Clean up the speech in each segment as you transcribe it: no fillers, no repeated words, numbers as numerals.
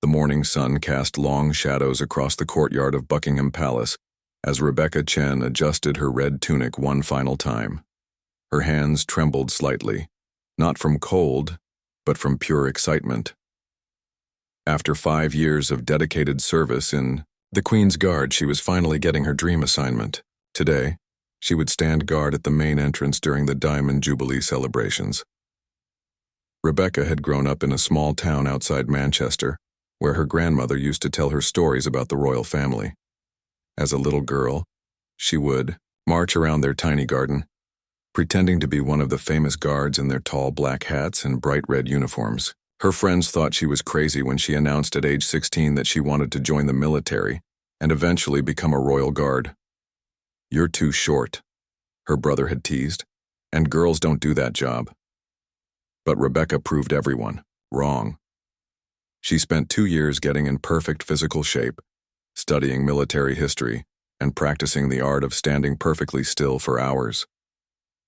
The morning sun cast long shadows across the courtyard of Buckingham Palace as Rebecca Chen adjusted her red tunic one final time. Her hands trembled slightly, not from cold, but from pure excitement. After 5 years of dedicated service in the Queen's Guard, she was finally getting her dream assignment. Today, she would stand guard at the main entrance during the Diamond Jubilee celebrations. Rebecca had grown up in a small town outside Manchester, where her grandmother used to tell her stories about the royal family. As a little girl, she would march around their tiny garden, pretending to be one of the famous guards in their tall black hats and bright red uniforms. Her friends thought she was crazy when she announced at age 16 that she wanted to join the military and eventually become a royal guard. "You're too short," her brother had teased, "and girls don't do that job." But Rebecca proved everyone wrong. She spent 2 years getting in perfect physical shape, studying military history, and practicing the art of standing perfectly still for hours.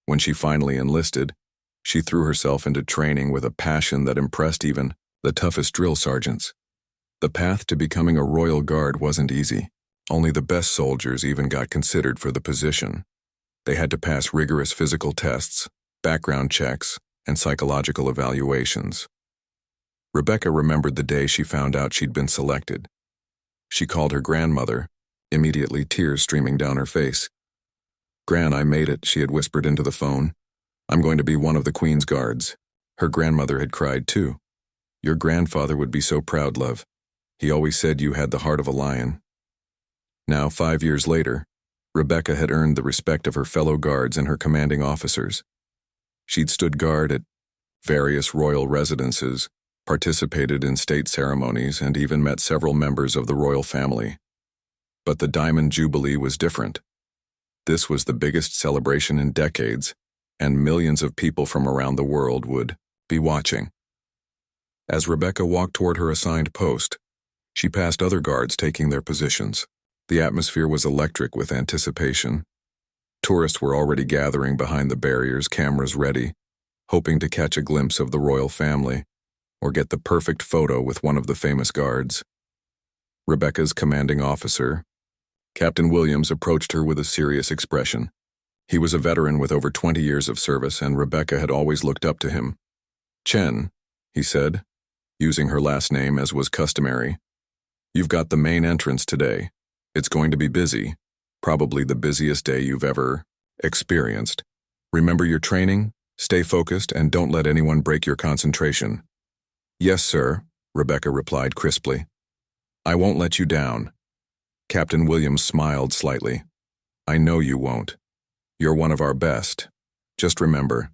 When she finally enlisted, she threw herself into training with a passion that impressed even the toughest drill sergeants. The path to becoming a royal guard wasn't easy. Only the best soldiers even got considered for the position. They had to pass rigorous physical tests, background checks, and psychological evaluations. Rebecca remembered the day she found out she'd been selected. She called her grandmother, immediately tears streaming down her face. "Gran, I made it," she had whispered into the phone. "I'm going to be one of the Queen's Guards." Her grandmother had cried too. "Your grandfather would be so proud, love. He always said you had the heart of a lion." Now, 5 years later, Rebecca had earned the respect of her fellow guards and her commanding officers. She'd stood guard at various royal residences, participated in state ceremonies, and even met several members of the royal family. But the Diamond Jubilee was different. This was the biggest celebration in decades, and millions of people from around the world would be watching. As Rebecca walked toward her assigned post, she passed other guards taking their positions. The atmosphere was electric with anticipation. Tourists were already gathering behind the barriers, cameras ready, hoping to catch a glimpse of the royal family or get the perfect photo with one of the famous guards. Rebecca's commanding officer, Captain Williams, approached her with a serious expression. He was a veteran with over 20 years of service, and Rebecca had always looked up to him. "Chen," he said, using her last name as was customary, "you've got the main entrance today. It's going to be busy, probably the busiest day you've ever experienced. Remember your training, stay focused, and don't let anyone break your concentration." "Yes, sir," Rebecca replied crisply. "I won't let you down." Captain Williams smiled slightly. "I know you won't. You're one of our best. Just remember,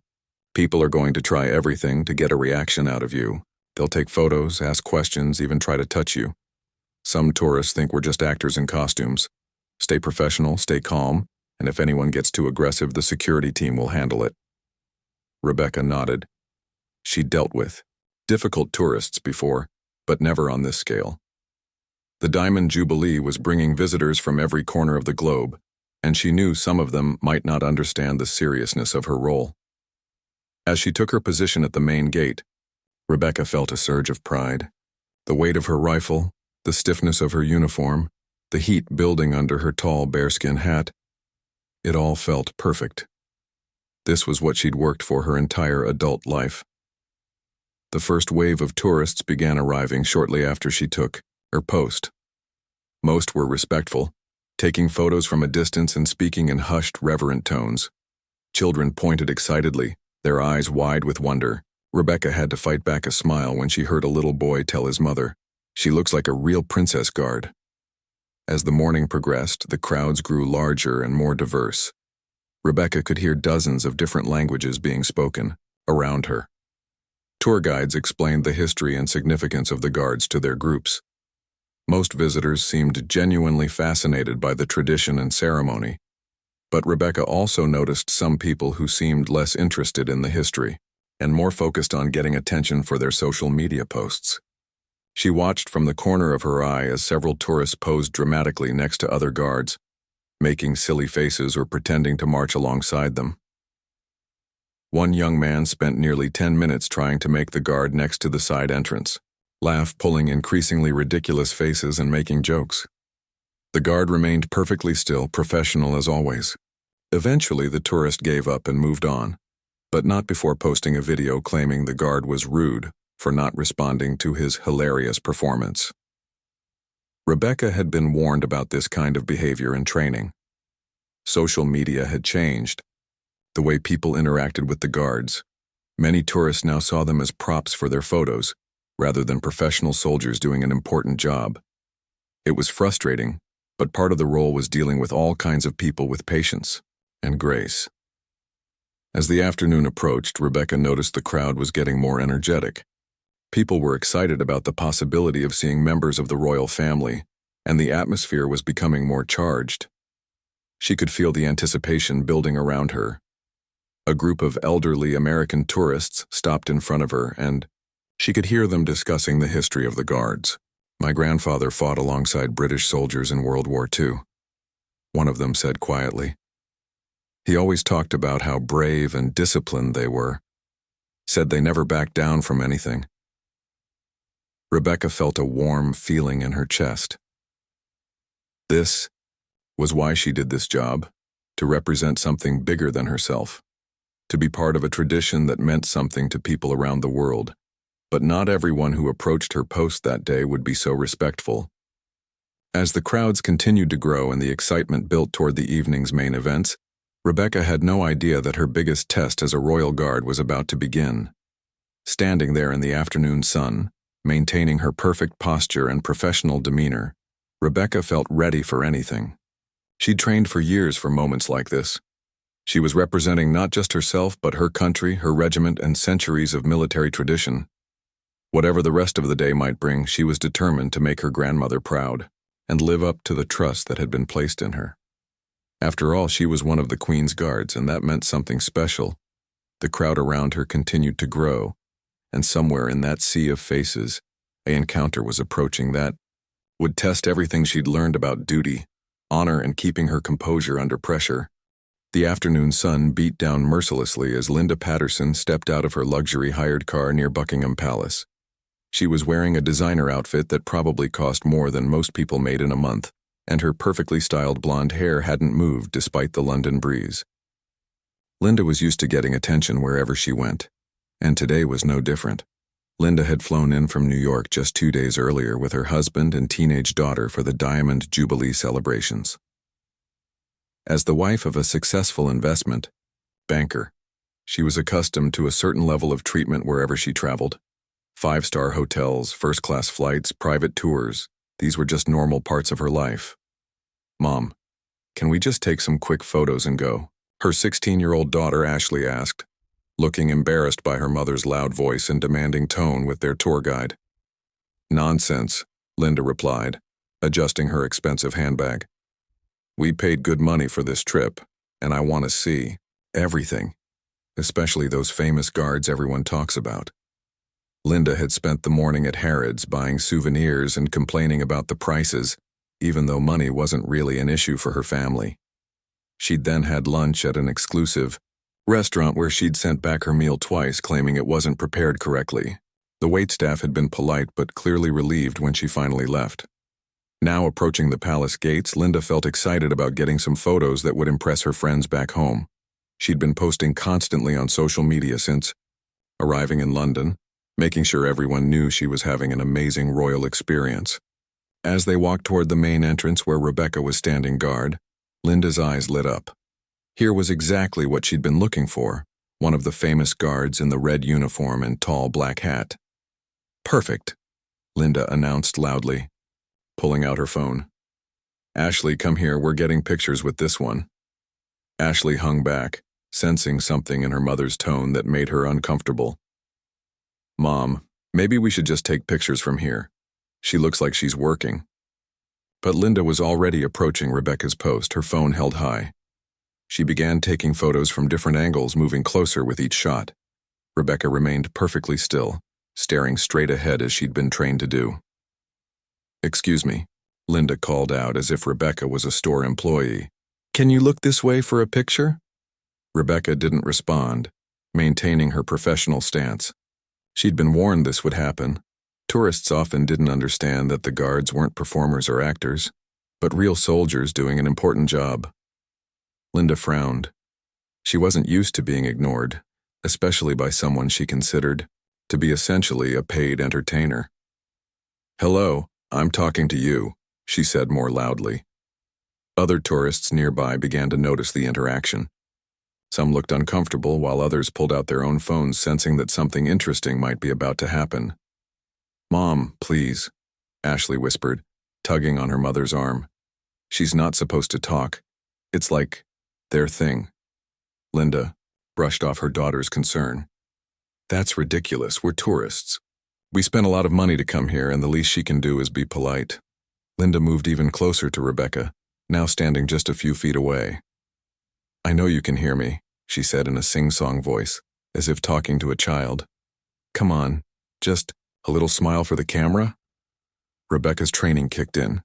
people are going to try everything to get a reaction out of you. They'll take photos, ask questions, even try to touch you. Some tourists think we're just actors in costumes. Stay professional, stay calm, and if anyone gets too aggressive, the security team will handle it." Rebecca nodded. She'd dealt with difficult tourists before, but never on this scale. The Diamond Jubilee was bringing visitors from every corner of the globe, and she knew some of them might not understand the seriousness of her role. As she took her position at the main gate, Rebecca felt a surge of pride. The weight of her rifle, the stiffness of her uniform, the heat building under her tall bearskin hat, it all felt perfect. This was what she'd worked for her entire adult life. The first wave of tourists began arriving shortly after she took her post. Most were respectful, taking photos from a distance and speaking in hushed, reverent tones. Children pointed excitedly, their eyes wide with wonder. Rebecca had to fight back a smile when she heard a little boy tell his mother, "She looks like a real princess guard." As the morning progressed, the crowds grew larger and more diverse. Rebecca could hear dozens of different languages being spoken around her. Tour guides explained the history and significance of the guards to their groups. Most visitors seemed genuinely fascinated by the tradition and ceremony, but Rebecca also noticed some people who seemed less interested in the history and more focused on getting attention for their social media posts. She watched from the corner of her eye as several tourists posed dramatically next to other guards, making silly faces or pretending to march alongside them. One young man spent nearly 10 minutes trying to make the guard next to the side entrance, laugh pulling increasingly ridiculous faces and making jokes. The guard remained perfectly still, professional as always. Eventually, the tourist gave up and moved on, but not before posting a video claiming the guard was rude for not responding to his hilarious performance. Rebecca had been warned about this kind of behavior in training. Social media had changed the way people interacted with the guards. Many tourists now saw them as props for their photos, rather than professional soldiers doing an important job. It was frustrating, but part of the role was dealing with all kinds of people with patience and grace. As the afternoon approached, Rebecca noticed the crowd was getting more energetic. People were excited about the possibility of seeing members of the royal family, and the atmosphere was becoming more charged. She could feel the anticipation building around her. A group of elderly American tourists stopped in front of her, and she could hear them discussing the history of the guards. "My grandfather fought alongside British soldiers in World War II," one of them said quietly. "He always talked about how brave and disciplined they were, said they never backed down from anything." Rebecca felt a warm feeling in her chest. This was why she did this job, to represent something bigger than herself, to be part of a tradition that meant something to people around the world. But not everyone who approached her post that day would be so respectful. As the crowds continued to grow and the excitement built toward the evening's main events, Rebecca had no idea that her biggest test as a royal guard was about to begin. Standing there in the afternoon sun, maintaining her perfect posture and professional demeanor, Rebecca felt ready for anything. She'd trained for years for moments like this. She was representing not just herself, but her country, her regiment, and centuries of military tradition. Whatever the rest of the day might bring, she was determined to make her grandmother proud and live up to the trust that had been placed in her. After all, she was one of the Queen's guards, and that meant something special. The crowd around her continued to grow, and somewhere in that sea of faces, an encounter was approaching that would test everything she'd learned about duty, honor, and keeping her composure under pressure. The afternoon sun beat down mercilessly as Linda Patterson stepped out of her luxury hired car near Buckingham Palace. She was wearing a designer outfit that probably cost more than most people made in a month, and her perfectly styled blonde hair hadn't moved despite the London breeze. Linda was used to getting attention wherever she went, and today was no different. Linda had flown in from New York just 2 days earlier with her husband and teenage daughter for the Diamond Jubilee celebrations. As the wife of a successful investment banker, she was accustomed to a certain level of treatment wherever she traveled. 5-star hotels, first-class flights, private tours, these were just normal parts of her life. "Mom, can we just take some quick photos and go?" her 16-year-old daughter Ashley asked, looking embarrassed by her mother's loud voice and demanding tone with their tour guide. "Nonsense," Linda replied, adjusting her expensive handbag. "We paid good money for this trip, and I want to see everything, especially those famous guards everyone talks about." Linda had spent the morning at Harrods buying souvenirs and complaining about the prices, even though money wasn't really an issue for her family. She'd then had lunch at an exclusive restaurant where she'd sent back her meal twice, claiming it wasn't prepared correctly. The waitstaff had been polite but clearly relieved when she finally left. Now approaching the palace gates, Linda felt excited about getting some photos that would impress her friends back home. She'd been posting constantly on social media since arriving in London, making sure everyone knew she was having an amazing royal experience. As they walked toward the main entrance where Rebecca was standing guard, Linda's eyes lit up. Here was exactly what she'd been looking for, one of the famous guards in the red uniform and tall black hat. "Perfect," Linda announced loudly, pulling out her phone. "Ashley, come here, we're getting pictures with this one." Ashley hung back, sensing something in her mother's tone that made her uncomfortable. "Mom, maybe we should just take pictures from here. She looks like she's working." But Linda was already approaching Rebecca's post, her phone held high. She began taking photos from different angles, moving closer with each shot. Rebecca remained perfectly still, staring straight ahead as she'd been trained to do. "Excuse me," Linda called out as if Rebecca was a store employee. "Can you look this way for a picture?" Rebecca didn't respond, maintaining her professional stance. She'd been warned this would happen. Tourists often didn't understand that the guards weren't performers or actors, but real soldiers doing an important job. Linda frowned. She wasn't used to being ignored, especially by someone she considered to be essentially a paid entertainer. "Hello, I'm talking to you," she said more loudly. Other tourists nearby began to notice the interaction. Some looked uncomfortable while others pulled out their own phones, sensing that something interesting might be about to happen. "Mom, please," Ashley whispered, tugging on her mother's arm. "She's not supposed to talk. It's like their thing." Linda brushed off her daughter's concern. "That's ridiculous. We're tourists. We spent a lot of money to come here, and the least she can do is be polite." Linda moved even closer to Rebecca, now standing just a few feet away. "I know you can hear me," she said in a sing-song voice, as if talking to a child. "Come on, just a little smile for the camera?" Rebecca's training kicked in.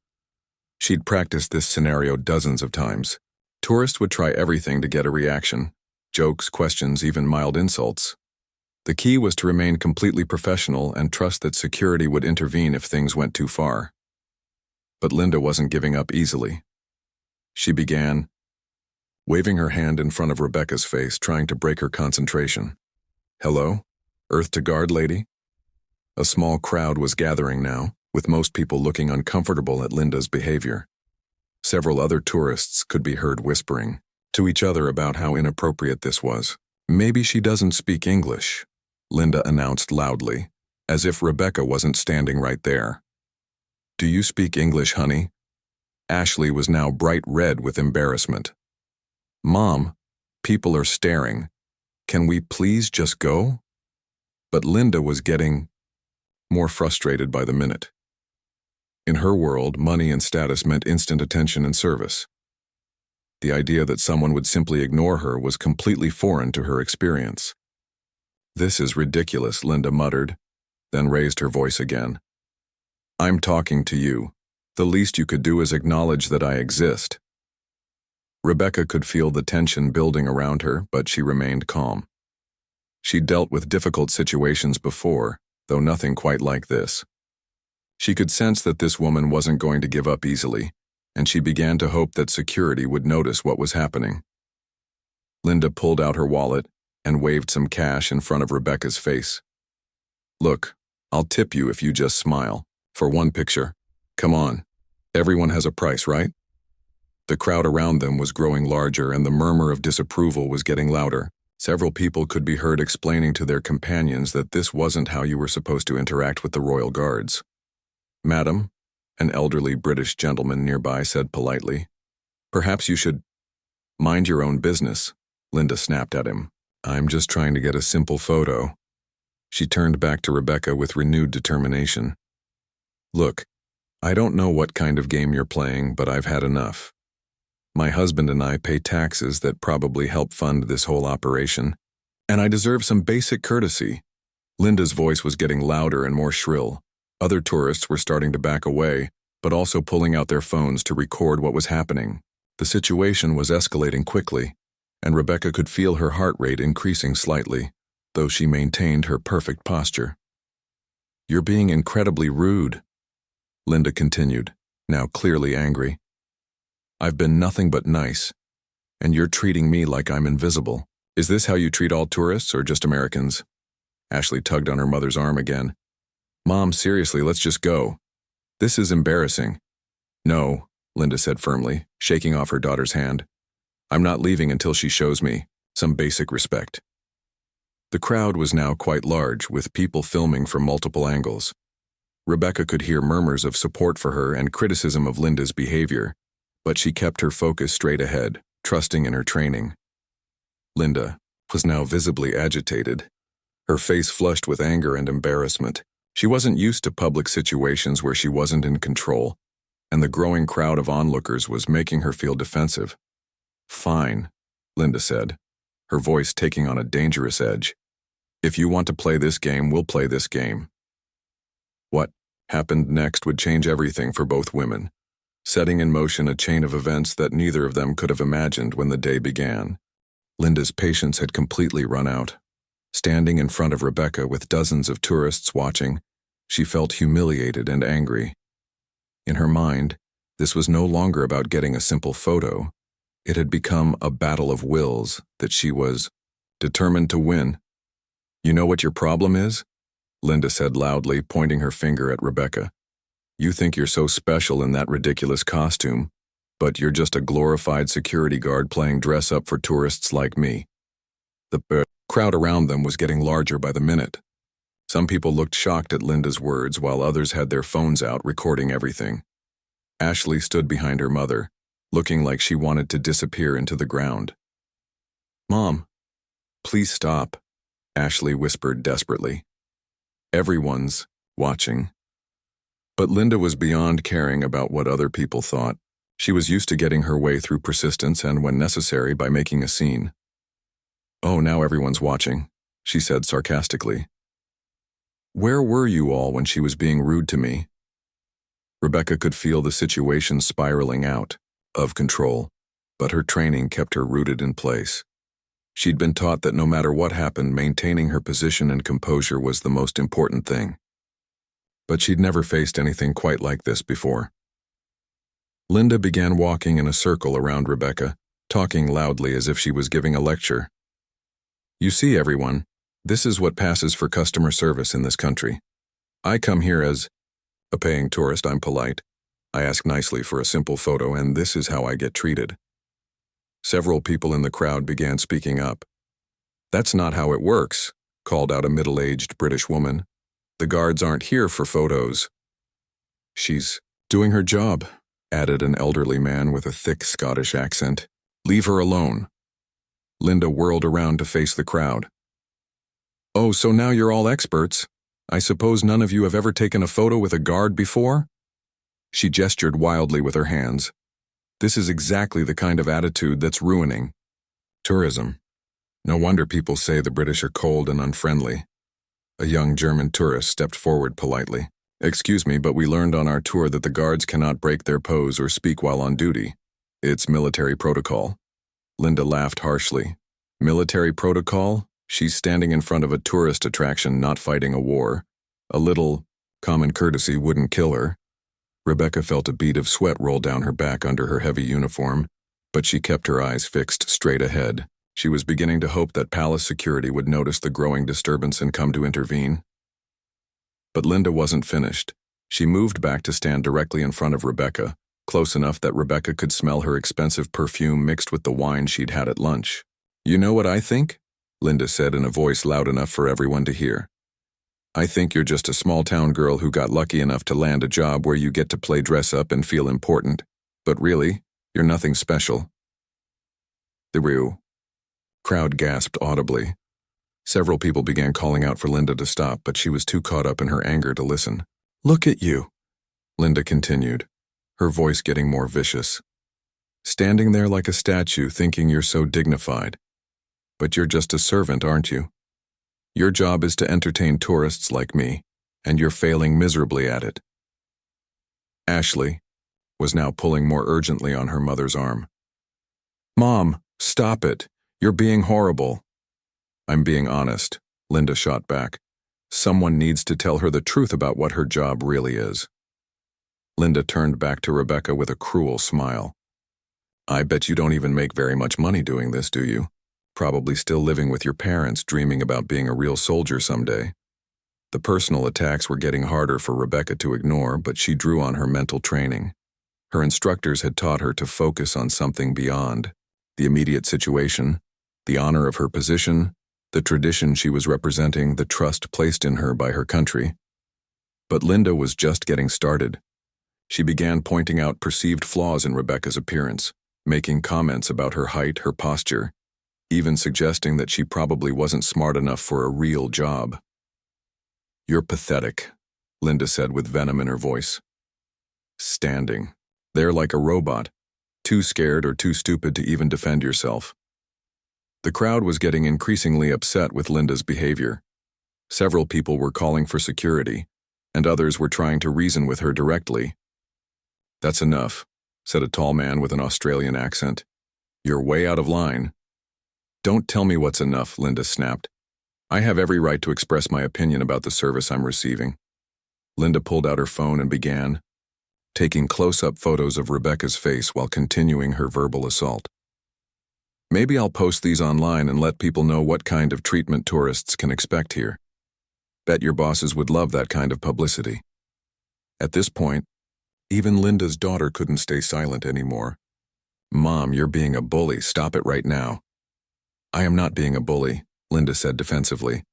She'd practiced this scenario dozens of times. Tourists would try everything to get a reaction: jokes, questions, even mild insults. The key was to remain completely professional and trust that security would intervene if things went too far. But Linda wasn't giving up easily. She began, waving her hand in front of Rebecca's face, trying to break her concentration. "Hello? Earth to guard, lady?" A small crowd was gathering now, with most people looking uncomfortable at Linda's behavior. Several other tourists could be heard whispering to each other about how inappropriate this was. "Maybe she doesn't speak English," Linda announced loudly, as if Rebecca wasn't standing right there. "Do you speak English, honey?" Ashley was now bright red with embarrassment. "Mom, people are staring. Can we please just go?" But Linda was getting more frustrated by the minute. In her world, money and status meant instant attention and service. The idea that someone would simply ignore her was completely foreign to her experience. "This is ridiculous," Linda muttered, then raised her voice again. "I'm talking to you. The least you could do is acknowledge that I exist." Rebecca could feel the tension building around her, but she remained calm. She'd dealt with difficult situations before, though nothing quite like this. She could sense that this woman wasn't going to give up easily, and she began to hope that security would notice what was happening. Linda pulled out her wallet and waved some cash in front of Rebecca's face. "Look, I'll tip you if you just smile. For one picture. Come on. Everyone has a price, right?" The crowd around them was growing larger, and the murmur of disapproval was getting louder. Several people could be heard explaining to their companions that this wasn't how you were supposed to interact with the royal guards. "Madam," an elderly British gentleman nearby said politely, "perhaps you should mind your own business," Linda snapped at him. "I'm just trying to get a simple photo." She turned back to Rebecca with renewed determination. "Look, I don't know what kind of game you're playing, but I've had enough. My husband and I pay taxes that probably help fund this whole operation, and I deserve some basic courtesy." Linda's voice was getting louder and more shrill. Other tourists were starting to back away, but also pulling out their phones to record what was happening. The situation was escalating quickly, and Rebecca could feel her heart rate increasing slightly, though she maintained her perfect posture. "You're being incredibly rude," Linda continued, now clearly angry. "I've been nothing but nice, and you're treating me like I'm invisible. Is this how you treat all tourists or just Americans?" Ashley tugged on her mother's arm again. "Mom, seriously, let's just go. This is embarrassing." "No," Linda said firmly, shaking off her daughter's hand. "I'm not leaving until she shows me some basic respect." The crowd was now quite large, with people filming from multiple angles. Rebecca could hear murmurs of support for her and criticism of Linda's behavior, but she kept her focus straight ahead, trusting in her training. Linda was now visibly agitated, her face flushed with anger and embarrassment. She wasn't used to public situations where she wasn't in control, and the growing crowd of onlookers was making her feel defensive. "Fine," Linda said, her voice taking on a dangerous edge. "If you want to play this game, we'll play this game." What happened next would change everything for both women, setting in motion a chain of events that neither of them could have imagined when the day began. Linda's patience had completely run out. Standing in front of Rebecca with dozens of tourists watching, She felt humiliated and angry. In her mind, this was no longer about getting a simple photo. It had become a battle of wills that she was determined to win. "You know what your problem is?" Linda said loudly, pointing her finger at Rebecca. "You think you're so special in that ridiculous costume, but you're just a glorified security guard playing dress-up for tourists like me." The crowd around them was getting larger by the minute. Some people looked shocked at Linda's words, while others had their phones out recording everything. Ashley stood behind her mother, looking like she wanted to disappear into the ground. "Mom, please stop," Ashley whispered desperately. Everyone's watching. But Linda was beyond caring about what other people thought. She was used to getting her way through persistence and, when necessary, by making a scene. "Oh, now everyone's watching," she said sarcastically. "Where were you all when she was being rude to me?" Rebecca could feel the situation spiraling out of control, but her training kept her rooted in place. She'd been taught that no matter what happened, maintaining her position and composure was the most important thing. But she'd never faced anything quite like this before. Linda began walking in a circle around Rebecca, talking loudly as if she was giving a lecture. "You see, everyone, this is what passes for customer service in this country. I come here as a paying tourist. I'm polite. I ask nicely for a simple photo, and this is how I get treated." Several people in the crowd began speaking up. "That's not how it works," called out a middle-aged British woman. "The guards aren't here for photos." "She's doing her job," added an elderly man with a thick Scottish accent. "Leave her alone." Linda whirled around to face the crowd. "Oh, so now you're all experts. I suppose none of you have ever taken a photo with a guard before?" She gestured wildly with her hands. "This is exactly the kind of attitude that's ruining tourism. No wonder people say the British are cold and unfriendly." A young German tourist stepped forward politely. "Excuse me, but we learned on our tour that the guards cannot break their pose or speak while on duty. It's military protocol." Linda laughed harshly. "Military protocol? She's standing in front of a tourist attraction, not fighting a war. A little common courtesy wouldn't kill her." Rebecca felt a bead of sweat roll down her back under her heavy uniform, but she kept her eyes fixed straight ahead. She was beginning to hope that palace security would notice the growing disturbance and come to intervene. But Linda wasn't finished. She moved back to stand directly in front of Rebecca, close enough that Rebecca could smell her expensive perfume mixed with the wine she'd had at lunch. "You know what I think?" Linda said in a voice loud enough for everyone to hear. "I think you're just a small-town girl who got lucky enough to land a job where you get to play dress-up and feel important. But really, you're nothing special." The crowd gasped audibly. Several people began calling out for Linda to stop, but she was too caught up in her anger to listen. "Look at you," Linda continued, her voice getting more vicious. "Standing there like a statue thinking you're so dignified. But you're just a servant, aren't you? Your job is to entertain tourists like me, and you're failing miserably at it." Ashley was now pulling more urgently on her mother's arm. "Mom, stop it. You're being horrible." "I'm being honest," Linda shot back. "Someone needs to tell her the truth about what her job really is." Linda turned back to Rebecca with a cruel smile. "I bet you don't even make very much money doing this, do you? Probably still living with your parents, dreaming about being a real soldier someday." The personal attacks were getting harder for Rebecca to ignore, but she drew on her mental training. Her instructors had taught her to focus on something beyond the immediate situation, the honor of her position, the tradition she was representing, the trust placed in her by her country. But Linda was just getting started. She began pointing out perceived flaws in Rebecca's appearance, making comments about her height, her posture, even suggesting that she probably wasn't smart enough for a real job. "You're pathetic," Linda said with venom in her voice. "Standing there like a robot, too scared or too stupid to even defend yourself." The crowd was getting increasingly upset with Linda's behavior. Several people were calling for security, and others were trying to reason with her directly. "That's enough," said a tall man with an Australian accent. "You're way out of line." "Don't tell me what's enough," Linda snapped. "I have every right to express my opinion about the service I'm receiving." Linda pulled out her phone and began taking close-up photos of Rebecca's face while continuing her verbal assault. Maybe I'll post these online and let people know what kind of treatment tourists can expect here. Bet your bosses would love that kind of publicity. At this point, even Linda's daughter couldn't stay silent anymore. Mom, you're being a bully. Stop it right now. I am not being a bully, Linda said defensively.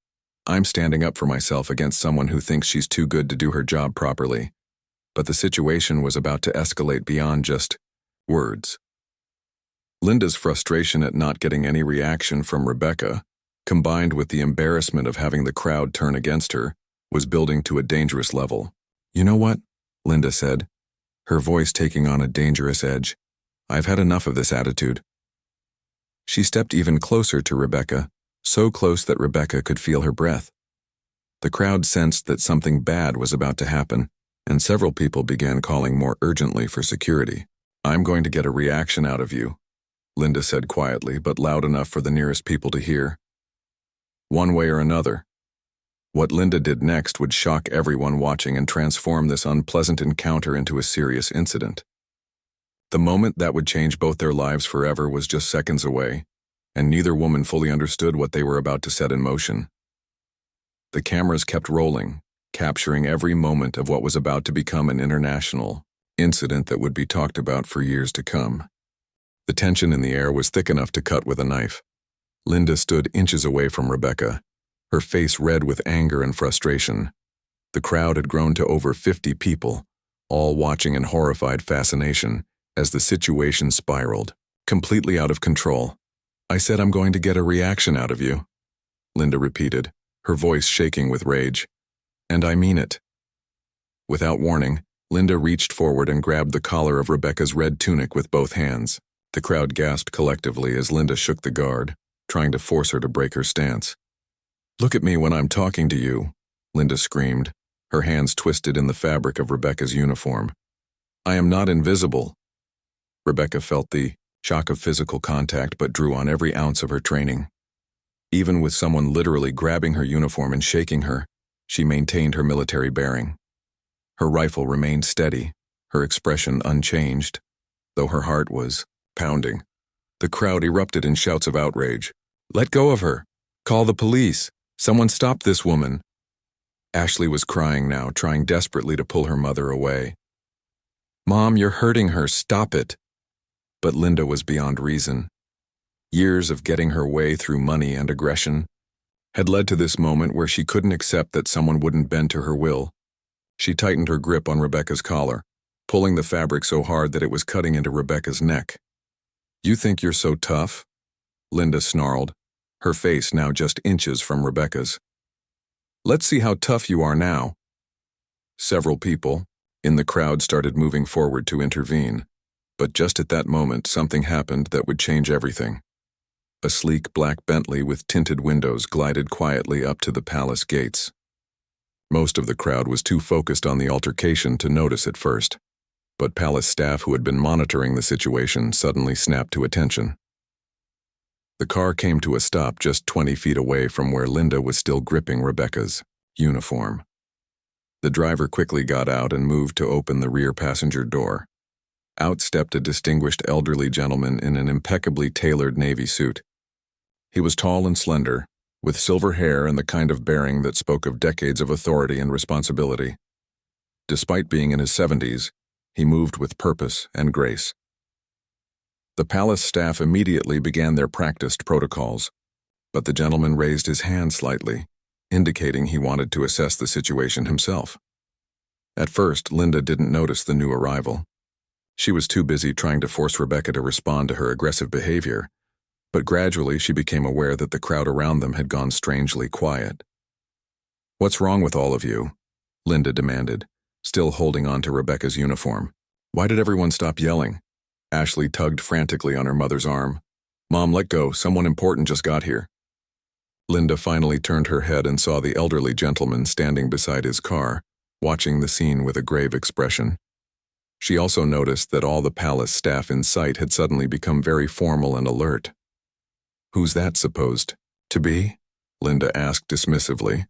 I'm standing up for myself against someone who thinks she's too good to do her job properly. But the situation was about to escalate beyond just words. Linda's frustration at not getting any reaction from Rebecca, combined with the embarrassment of having the crowd turn against her, was building to a dangerous level. You know what? Linda said, her voice taking on a dangerous edge. I've had enough of this attitude. She stepped even closer to Rebecca, so close that Rebecca could feel her breath. The crowd sensed that something bad was about to happen, and several people began calling more urgently for security. I'm going to get a reaction out of you, Linda said quietly, but loud enough for the nearest people to hear. One way or another. What Linda did next would shock everyone watching and transform this unpleasant encounter into a serious incident. The moment that would change both their lives forever was just seconds away, and neither woman fully understood what they were about to set in motion. The cameras kept rolling, capturing every moment of what was about to become an international incident that would be talked about for years to come. The tension in the air was thick enough to cut with a knife. Linda stood inches away from Rebecca, her face red with anger and frustration. The crowd had grown to over 50 people, all watching in horrified fascination as the situation spiraled, completely out of control. I said I'm going to get a reaction out of you, Linda repeated, her voice shaking with rage. And I mean it. Without warning, Linda reached forward and grabbed the collar of Rebecca's red tunic with both hands. The crowd gasped collectively as Linda shook the guard, trying to force her to break her stance. Look at me when I'm talking to you, Linda screamed, her hands twisted in the fabric of Rebecca's uniform. I am not invisible. Rebecca felt the shock of physical contact but drew on every ounce of her training. Even with someone literally grabbing her uniform and shaking her, she maintained her military bearing. Her rifle remained steady, her expression unchanged, though her heart was pounding. The crowd erupted in shouts of outrage. Let go of her! Call the police! Someone stop this woman! Ashley was crying now, trying desperately to pull her mother away. Mom, you're hurting her, stop it! But Linda was beyond reason. Years of getting her way through money and aggression had led to this moment where she couldn't accept that someone wouldn't bend to her will. She tightened her grip on Rebecca's collar, pulling the fabric so hard that it was cutting into Rebecca's neck. You think you're so tough? Linda snarled, her face now just inches from Rebecca's. Let's see how tough you are now. Several people in the crowd started moving forward to intervene, but just at that moment something happened that would change everything. A sleek black Bentley with tinted windows glided quietly up to the palace gates. Most of the crowd was too focused on the altercation to notice at first, but palace staff who had been monitoring the situation suddenly snapped to attention. The car came to a stop just 20 feet away from where Linda was still gripping Rebecca's uniform. The driver quickly got out and moved to open the rear passenger door. Out stepped a distinguished elderly gentleman in an impeccably tailored navy suit. He was tall and slender, with silver hair and the kind of bearing that spoke of decades of authority and responsibility. Despite being in his 70s, he moved with purpose and grace. The palace staff immediately began their practiced protocols, but the gentleman raised his hand slightly, indicating he wanted to assess the situation himself. At first, Linda didn't notice the new arrival. She was too busy trying to force Rebecca to respond to her aggressive behavior, but gradually she became aware that the crowd around them had gone strangely quiet. What's wrong with all of you? Linda demanded, still holding on to Rebecca's uniform. Why did everyone stop yelling? Ashley tugged frantically on her mother's arm. Mom, let go, someone important just got here. Linda finally turned her head and saw the elderly gentleman standing beside his car, watching the scene with a grave expression. She also noticed that all the palace staff in sight had suddenly become very formal and alert. Who's that supposed to be? Linda asked dismissively.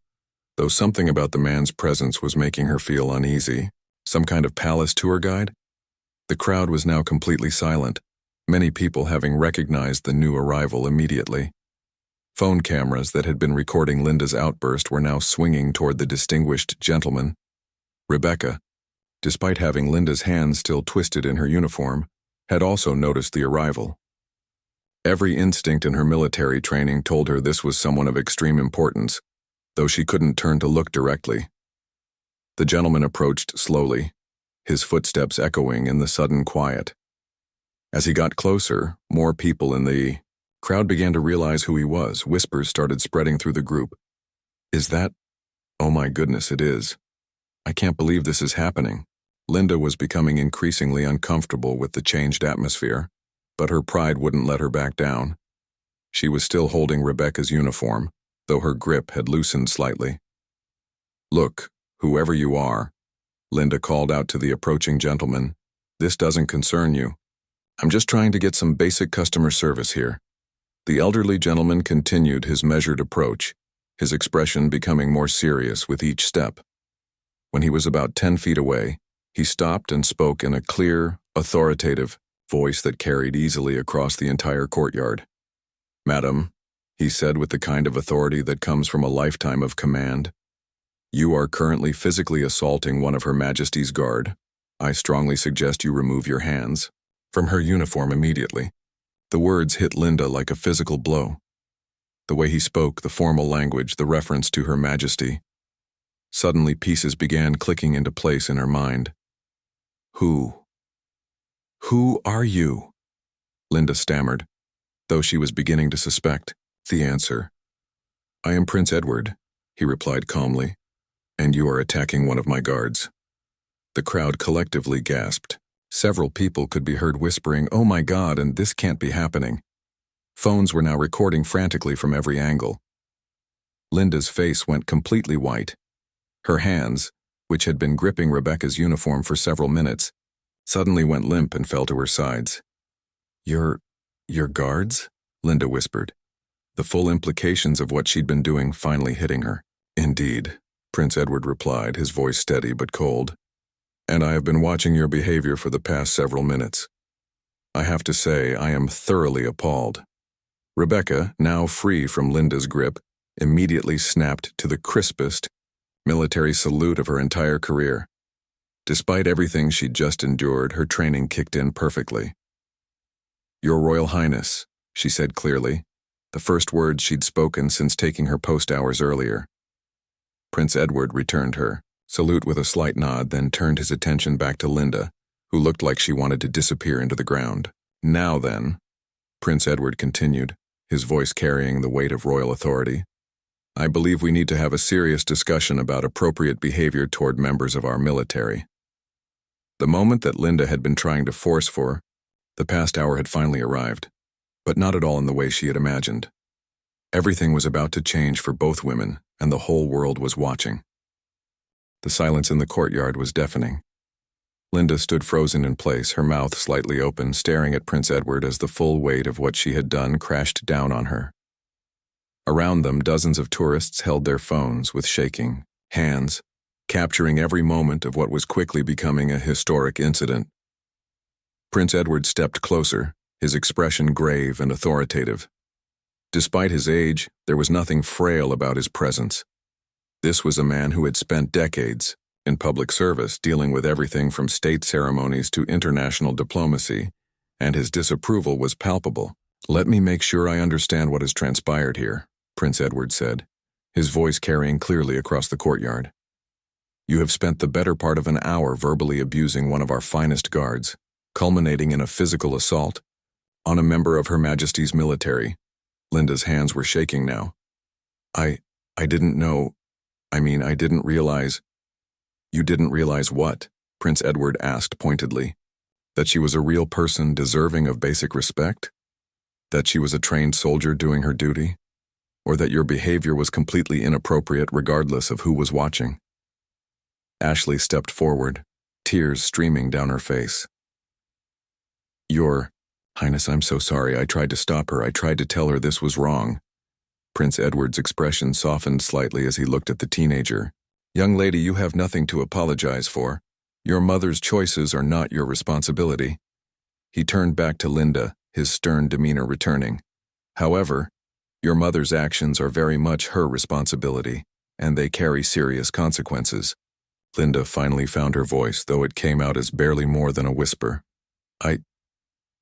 though something about the man's presence was making her feel uneasy. Some kind of palace tour guide? The crowd was now completely silent, many people having recognized the new arrival immediately. Phone cameras that had been recording Linda's outburst were now swinging toward the distinguished gentleman. Rebecca, despite having Linda's hands still twisted in her uniform, had also noticed the arrival. Every instinct in her military training told her this was someone of extreme importance, though she couldn't turn to look directly. The gentleman approached slowly, his footsteps echoing in the sudden quiet. As he got closer, more people in the crowd began to realize who he was. Whispers started spreading through the group. Is that? Oh my goodness, it is. I can't believe this is happening. Linda was becoming increasingly uncomfortable with the changed atmosphere, but her pride wouldn't let her back down. She was still holding Rebecca's uniform, though her grip had loosened slightly. Look, whoever you are, Linda called out to the approaching gentleman, this doesn't concern you. I'm just trying to get some basic customer service here. The elderly gentleman continued his measured approach, his expression becoming more serious with each step. When he was about 10 feet away, he stopped and spoke in a clear, authoritative voice that carried easily across the entire courtyard. Madam, he said with the kind of authority that comes from a lifetime of command, you are currently physically assaulting one of Her Majesty's Guard. I strongly suggest you remove your hands from her uniform immediately. The words hit Linda like a physical blow. The way he spoke, the formal language, the reference to Her Majesty. Suddenly pieces began clicking into place in her mind. Who are you? Linda stammered, though she was beginning to suspect the answer. I am Prince Edward, he replied calmly, and you are attacking one of my guards. The crowd collectively gasped. Several people could be heard whispering, oh my God, and this can't be happening. Phones were now recording frantically from every angle. Linda's face went completely white. Her hands, which had been gripping Rebecca's uniform for several minutes, suddenly went limp and fell to her sides. Your guards? Linda whispered, the full implications of what she'd been doing finally hitting her. Indeed, Prince Edward replied, his voice steady but cold. And I have been watching your behavior for the past several minutes. I have to say, I am thoroughly appalled. Rebecca, now free from Linda's grip, immediately snapped to the crispest military salute of her entire career. Despite everything she'd just endured, her training kicked in perfectly. Your Royal Highness, she said clearly, the first words she'd spoken since taking her post hours earlier. Prince Edward returned her salute with a slight nod, then turned his attention back to Linda, who looked like she wanted to disappear into the ground. Now then, Prince Edward continued, his voice carrying the weight of royal authority, I believe we need to have a serious discussion about appropriate behavior toward members of our military. The moment that Linda had been trying to force for, the past hour had finally arrived, but not at all in the way she had imagined. Everything was about to change for both women, and the whole world was watching. The silence in the courtyard was deafening. Linda stood frozen in place, her mouth slightly open, staring at Prince Edward as the full weight of what she had done crashed down on her. Around them, dozens of tourists held their phones with shaking hands, capturing every moment of what was quickly becoming a historic incident. Prince Edward stepped closer, his expression grave and authoritative. Despite his age, there was nothing frail about his presence. This was a man who had spent decades in public service dealing with everything from state ceremonies to international diplomacy, and his disapproval was palpable. Let me make sure I understand what has transpired here, Prince Edward said, his voice carrying clearly across the courtyard. You have spent the better part of an hour verbally abusing one of our finest guards, culminating in a physical assault on a member of Her Majesty's military. Linda's hands were shaking now. I didn't know. I didn't realize. You didn't realize what? Prince Edward asked pointedly. That she was a real person deserving of basic respect? That she was a trained soldier doing her duty? Or that your behavior was completely inappropriate regardless of who was watching? Ashley stepped forward, tears streaming down her face. Your Highness, I'm so sorry. I tried to stop her. I tried to tell her this was wrong. Prince Edward's expression softened slightly as he looked at the teenager. "Young lady, you have nothing to apologize for. Your mother's choices are not your responsibility." He turned back to Linda, his stern demeanor returning. "However, your mother's actions are very much her responsibility, and they carry serious consequences." Linda finally found her voice, though it came out as barely more than a whisper.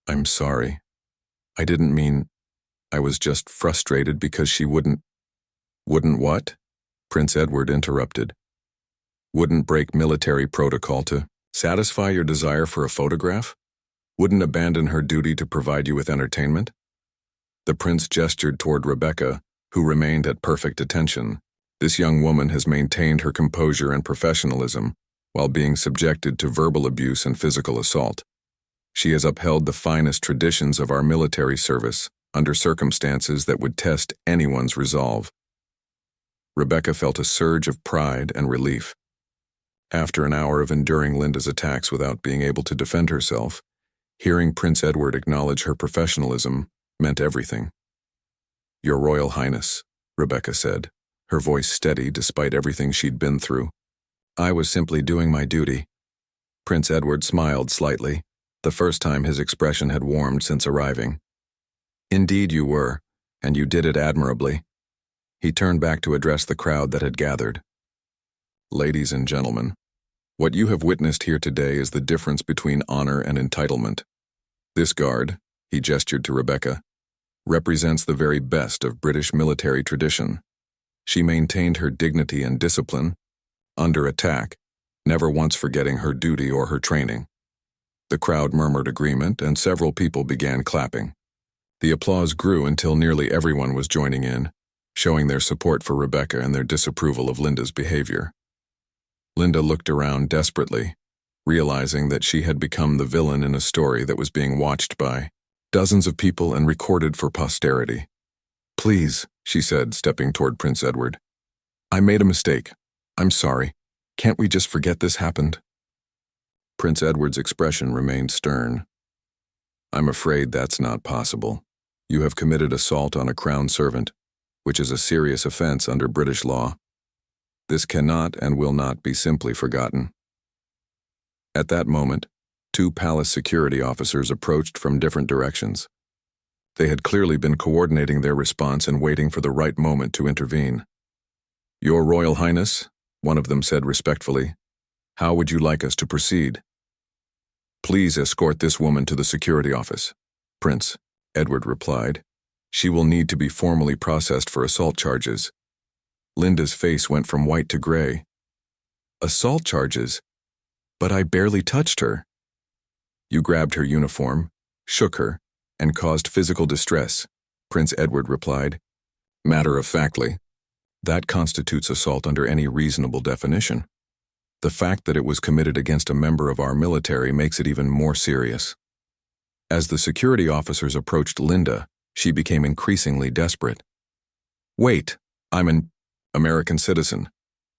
I'm sorry. I didn't mean... I was just frustrated because she wouldn't... Wouldn't what? Prince Edward interrupted. Wouldn't break military protocol to satisfy your desire for a photograph? Wouldn't abandon her duty to provide you with entertainment? The prince gestured toward Rebecca, who remained at perfect attention. This young woman has maintained her composure and professionalism while being subjected to verbal abuse and physical assault. She has upheld the finest traditions of our military service under circumstances that would test anyone's resolve. Rebecca felt a surge of pride and relief. After an hour of enduring Linda's attacks without being able to defend herself, hearing Prince Edward acknowledge her professionalism meant everything. "Your Royal Highness," Rebecca said, her voice steady despite everything she'd been through. "I was simply doing my duty." Prince Edward smiled slightly, the first time his expression had warmed since arriving. "Indeed you were, and you did it admirably." He turned back to address the crowd that had gathered. "Ladies and gentlemen, what you have witnessed here today is the difference between honor and entitlement. This guard," he gestured to Rebecca, "represents the very best of British military tradition. She maintained her dignity and discipline, under attack, never once forgetting her duty or her training." The crowd murmured agreement, and several people began clapping. The applause grew until nearly everyone was joining in, showing their support for Rebecca and their disapproval of Linda's behavior. Linda looked around desperately, realizing that she had become the villain in a story that was being watched by dozens of people and recorded for posterity. "Please," she said, stepping toward Prince Edward. "I made a mistake. I'm sorry. Can't we just forget this happened?" Prince Edward's expression remained stern. "I'm afraid that's not possible. You have committed assault on a crown servant, which is a serious offense under British law. This cannot and will not be simply forgotten." At that moment, two palace security officers approached from different directions. They had clearly been coordinating their response and waiting for the right moment to intervene. "Your Royal Highness," one of them said respectfully, "how would you like us to proceed?" "Please escort this woman to the security office." "Prince," Edward replied, "she will need to be formally processed for assault charges." Linda's face went from white to gray. "Assault charges? But I barely touched her." "You grabbed her uniform, shook her, and caused physical distress," Prince Edward replied. "Matter-of-factly, that constitutes assault under any reasonable definition. The fact that it was committed against a member of our military makes it even more serious." As the security officers approached Linda, she became increasingly desperate. "Wait, I'm an American citizen.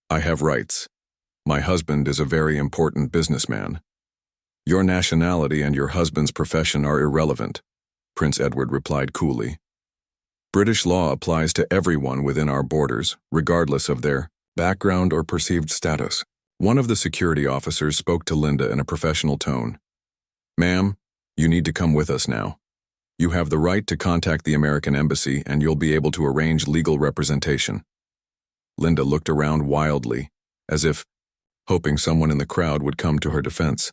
I have rights. My husband is a very important businessman." "Your nationality and your husband's profession are irrelevant," Prince Edward replied coolly. "British law applies to everyone within our borders, regardless of their background or perceived status." One of the security officers spoke to Linda in a professional tone. "Ma'am, you need to come with us now. You have the right to contact the American embassy and you'll be able to arrange legal representation." Linda looked around wildly, as if hoping someone in the crowd would come to her defense.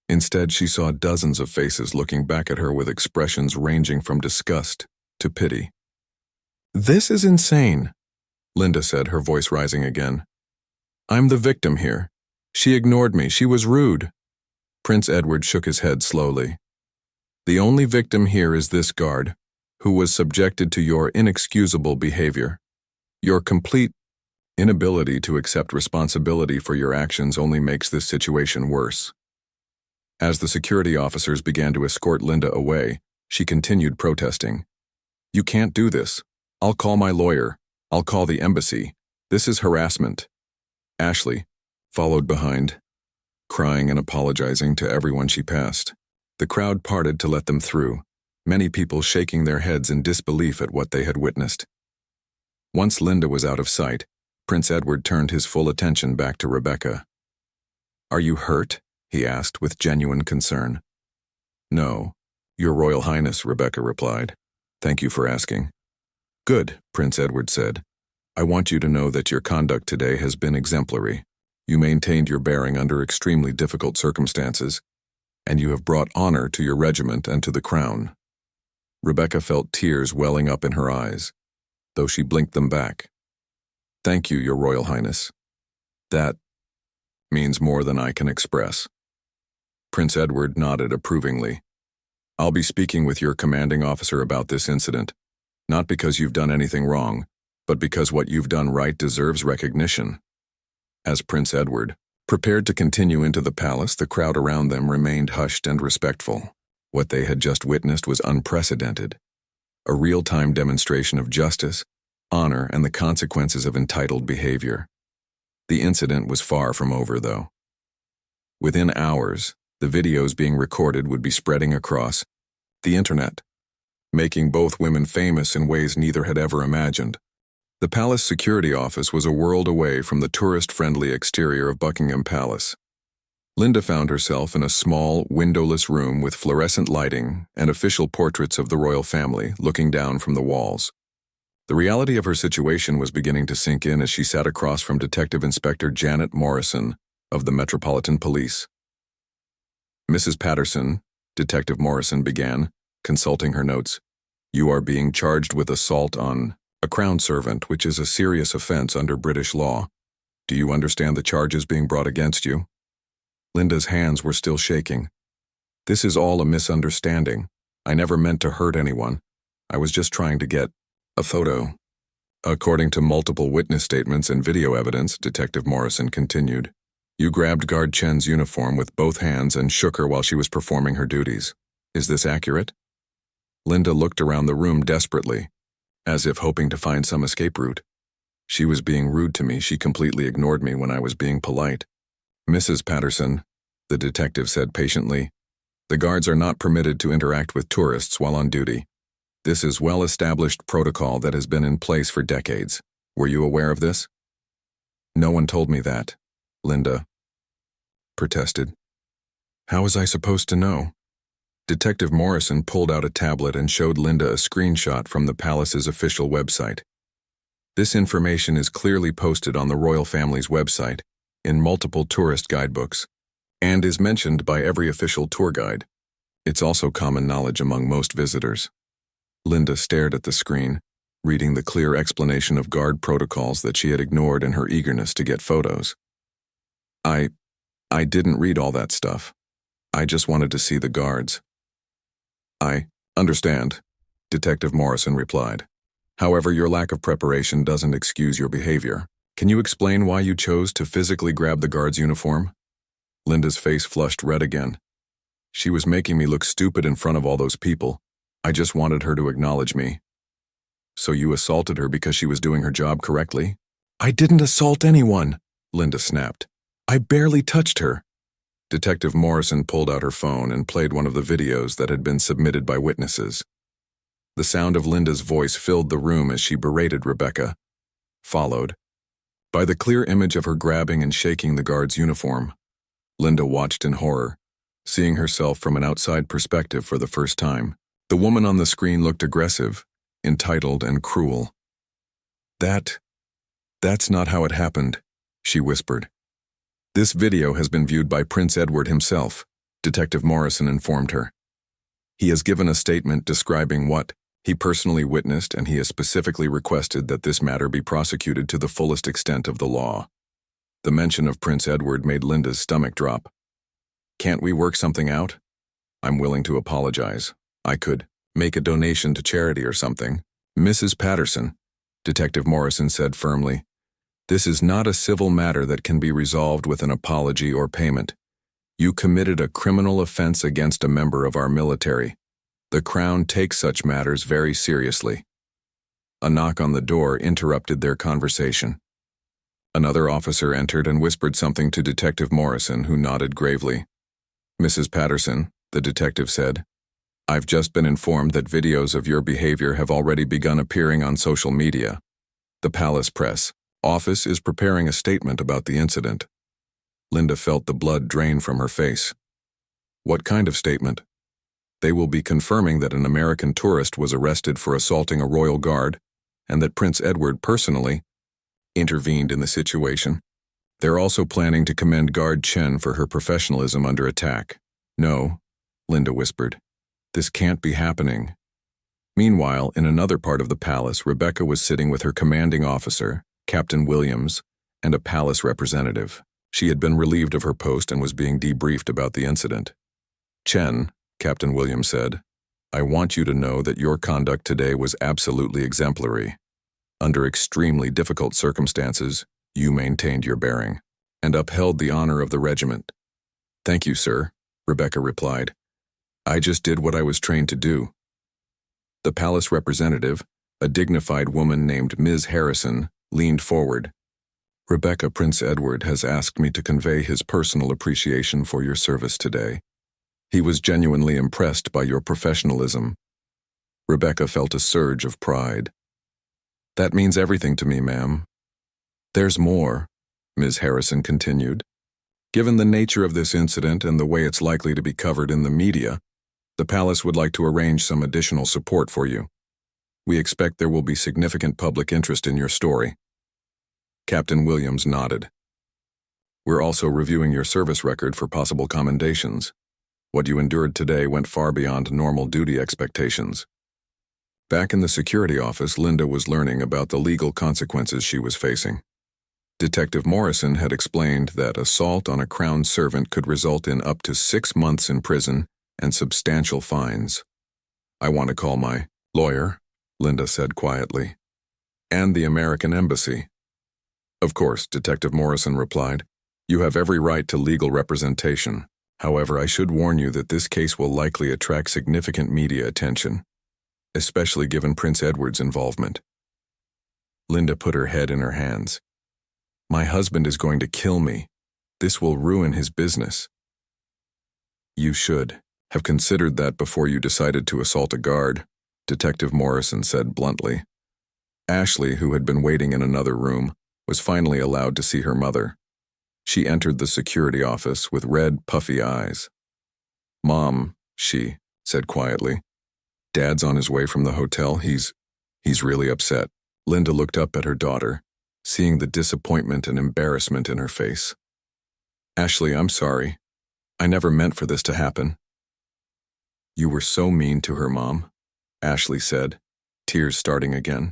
Instead, she saw dozens of faces looking back at her with expressions ranging from disgust to pity. "This is insane," Linda said, her voice rising again. "I'm the victim here. She ignored me. She was rude." Prince Edward shook his head slowly. "The only victim here is this guard, who was subjected to your inexcusable behavior. Your complete inability to accept responsibility for your actions only makes this situation worse." As the security officers began to escort Linda away, she continued protesting. "You can't do this. I'll call my lawyer. I'll call the embassy. This is harassment." Ashley followed behind, crying and apologizing to everyone she passed. The crowd parted to let them through, many people shaking their heads in disbelief at what they had witnessed. Once Linda was out of sight, Prince Edward turned his full attention back to Rebecca. "Are you hurt?" he asked with genuine concern. "No, Your Royal Highness," Rebecca replied. "Thank you for asking." "Good," Prince Edward said. "I want you to know that your conduct today has been exemplary. You maintained your bearing under extremely difficult circumstances, and you have brought honor to your regiment and to the crown." Rebecca felt tears welling up in her eyes, though she blinked them back. "Thank you, Your Royal Highness. That means more than I can express." Prince Edward nodded approvingly. "I'll be speaking with your commanding officer about this incident, not because you've done anything wrong, but because what you've done right deserves recognition." As Prince Edward prepared to continue into the palace, the crowd around them remained hushed and respectful. What they had just witnessed was unprecedented. A real-time demonstration of justice, honor, and the consequences of entitled behavior. The incident was far from over, though. Within hours, the videos being recorded would be spreading across the internet, making both women famous in ways neither had ever imagined. The palace security office was a world away from the tourist-friendly exterior of Buckingham Palace. Linda found herself in a small, windowless room with fluorescent lighting and official portraits of the royal family looking down from the walls. The reality of her situation was beginning to sink in as she sat across from Detective Inspector Janet Morrison of the Metropolitan Police. "Mrs. Patterson," Detective Morrison began, consulting her notes, "you are being charged with assault on a crown servant, which is a serious offense under British law. Do you understand the charges being brought against you?" Linda's hands were still shaking. "This is all a misunderstanding. I never meant to hurt anyone. I was just trying to get a photo." "According to multiple witness statements and video evidence," Detective Morrison continued, "you grabbed Guard Chen's uniform with both hands and shook her while she was performing her duties. Is this accurate?" Linda looked around the room desperately, as if hoping to find some escape route. "She was being rude to me. She completely ignored me when I was being polite." "Mrs. Patterson," the detective said patiently, "the guards are not permitted to interact with tourists while on duty. This is well-established protocol that has been in place for decades. Were you aware of this?" "No one told me that," Linda protested. "How was I supposed to know?" Detective Morrison pulled out a tablet and showed Linda a screenshot from the palace's official website. "This information is clearly posted on the royal family's website, in multiple tourist guidebooks, and is mentioned by every official tour guide. It's also common knowledge among most visitors." Linda stared at the screen, reading the clear explanation of guard protocols that she had ignored in her eagerness to get photos. I didn't read all that stuff. I just wanted to see the guards." "I understand," Detective Morrison replied. "However, your lack of preparation doesn't excuse your behavior. Can you explain why you chose to physically grab the guard's uniform?" Linda's face flushed red again. "She was making me look stupid in front of all those people. I just wanted her to acknowledge me." "So you assaulted her because she was doing her job correctly?" "I didn't assault anyone," Linda snapped. "I barely touched her." Detective Morrison pulled out her phone and played one of the videos that had been submitted by witnesses. The sound of Linda's voice filled the room as she berated Rebecca, followed by the clear image of her grabbing and shaking the guard's uniform. Linda watched in horror, seeing herself from an outside perspective for the first time. The woman on the screen looked aggressive, entitled, and cruel. That's not how it happened," she whispered. "This video has been viewed by Prince Edward himself," Detective Morrison informed her. "He has given a statement describing what he personally witnessed, and he has specifically requested that this matter be prosecuted to the fullest extent of the law." The mention of Prince Edward made Linda's stomach drop. "Can't we work something out? I'm willing to apologize. I could make a donation to charity or something." "Mrs. Patterson," Detective Morrison said firmly, "this is not a civil matter that can be resolved with an apology or payment. You committed a criminal offense against a member of our military. The Crown takes such matters very seriously." A knock on the door interrupted their conversation. Another officer entered and whispered something to Detective Morrison, who nodded gravely. "Mrs. Patterson," the detective said, "I've just been informed that videos of your behavior have already begun appearing on social media. The Palace Press office is preparing a statement about the incident. Linda felt the blood drain from her face. What kind of statement? They will be confirming that an American tourist was arrested for assaulting a royal guard and that Prince Edward personally intervened in the situation. They're also planning to commend Guard Chen for her professionalism under attack. No, Linda whispered. This can't be happening. Meanwhile, in another part of the palace, Rebecca was sitting with her commanding officer, Captain Williams, and a palace representative. She had been relieved of her post and was being debriefed about the incident. Chen, Captain Williams said, I want you to know that your conduct today was absolutely exemplary. Under extremely difficult circumstances, you maintained your bearing and upheld the honor of the regiment. Thank you, sir, Rebecca replied. I just did what I was trained to do. The palace representative, a dignified woman named Ms. Harrison, leaned forward. Rebecca, Prince Edward has asked me to convey his personal appreciation for your service today. He was genuinely impressed by your professionalism. Rebecca felt a surge of pride. That means everything to me, ma'am. There's more, Ms. Harrison continued. Given the nature of this incident and the way it's likely to be covered in the media, the palace would like to arrange some additional support for you. We expect there will be significant public interest in your story. Captain Williams nodded. We're also reviewing your service record for possible commendations. What you endured today went far beyond normal duty expectations. Back in the security office, Linda was learning about the legal consequences she was facing. Detective Morrison had explained that assault on a crown servant could result in up to 6 months in prison and substantial fines. I want to call my lawyer, Linda said quietly, and the American embassy. Of course, Detective Morrison replied. You have every right to legal representation. However, I should warn you that this case will likely attract significant media attention, especially given Prince Edward's involvement. Linda put her head in her hands. My husband is going to kill me. This will ruin his business. You should have considered that before you decided to assault a guard, Detective Morrison said bluntly. Ashley, who had been waiting in another room, was finally allowed to see her mother. She entered the security office with red, puffy eyes. Mom, she said quietly. Dad's on his way from the hotel. He's really upset. Linda looked up at her daughter, seeing the disappointment and embarrassment in her face. Ashley, I'm sorry. I never meant for this to happen. You were so mean to her, Mom, Ashley said, tears starting again.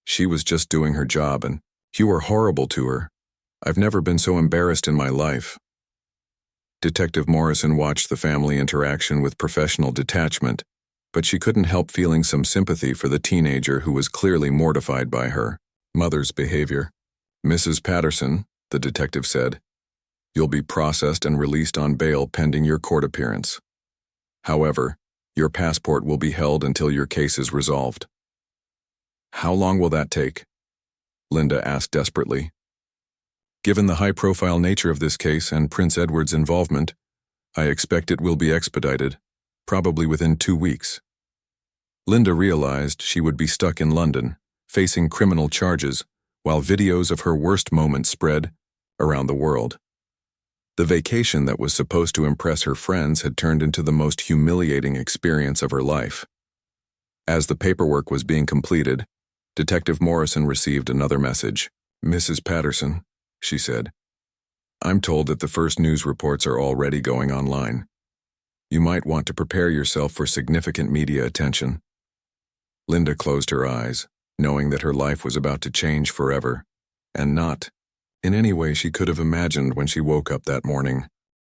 She was just doing her job and you were horrible to her. I've never been so embarrassed in my life. Detective Morrison watched the family interaction with professional detachment, but she couldn't help feeling some sympathy for the teenager who was clearly mortified by her mother's behavior. Mrs. Patterson, the detective said, you'll be processed and released on bail pending your court appearance. However, your passport will be held until your case is resolved. How long will that take? Linda asked desperately. Given the high-profile nature of this case and Prince Edward's involvement, I expect it will be expedited, probably within 2 weeks. Linda realized she would be stuck in London, facing criminal charges, while videos of her worst moments spread around the world. The vacation that was supposed to impress her friends had turned into the most humiliating experience of her life. As the paperwork was being completed, Detective Morrison received another message. Mrs. Patterson, she said, I'm told that the first news reports are already going online. You might want to prepare yourself for significant media attention. Linda closed her eyes, knowing that her life was about to change forever, and not in any way she could have imagined when she woke up that morning.